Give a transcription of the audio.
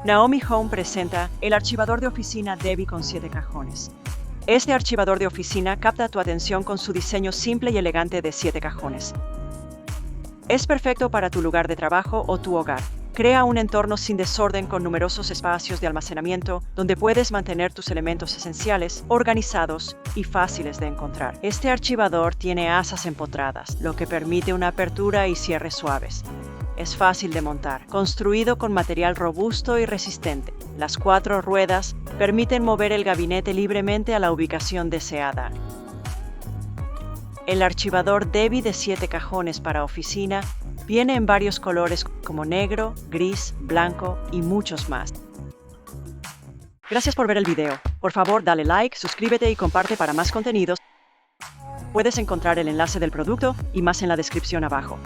Naomi Home presenta el archivador de oficina Debbie con 7 cajones. Este archivador de oficina capta tu atención con su diseño simple y elegante de 7 cajones. Es perfecto para tu lugar de trabajo o tu hogar. Crea un entorno sin desorden con numerosos espacios de almacenamiento donde puedes mantener tus elementos esenciales organizados y fáciles de encontrar. Este archivador tiene asas empotradas, lo que permite una apertura y cierre suaves. Es fácil de montar, construido con material robusto y resistente. Las 4 ruedas permiten mover el gabinete libremente a la ubicación deseada. El archivador Debbie de 7 cajones para oficina viene en varios colores como negro, gris, blanco y muchos más. Gracias por ver el video. Por favor, dale like, suscríbete y comparte para más contenidos. Puedes encontrar el enlace del producto y más en la descripción abajo.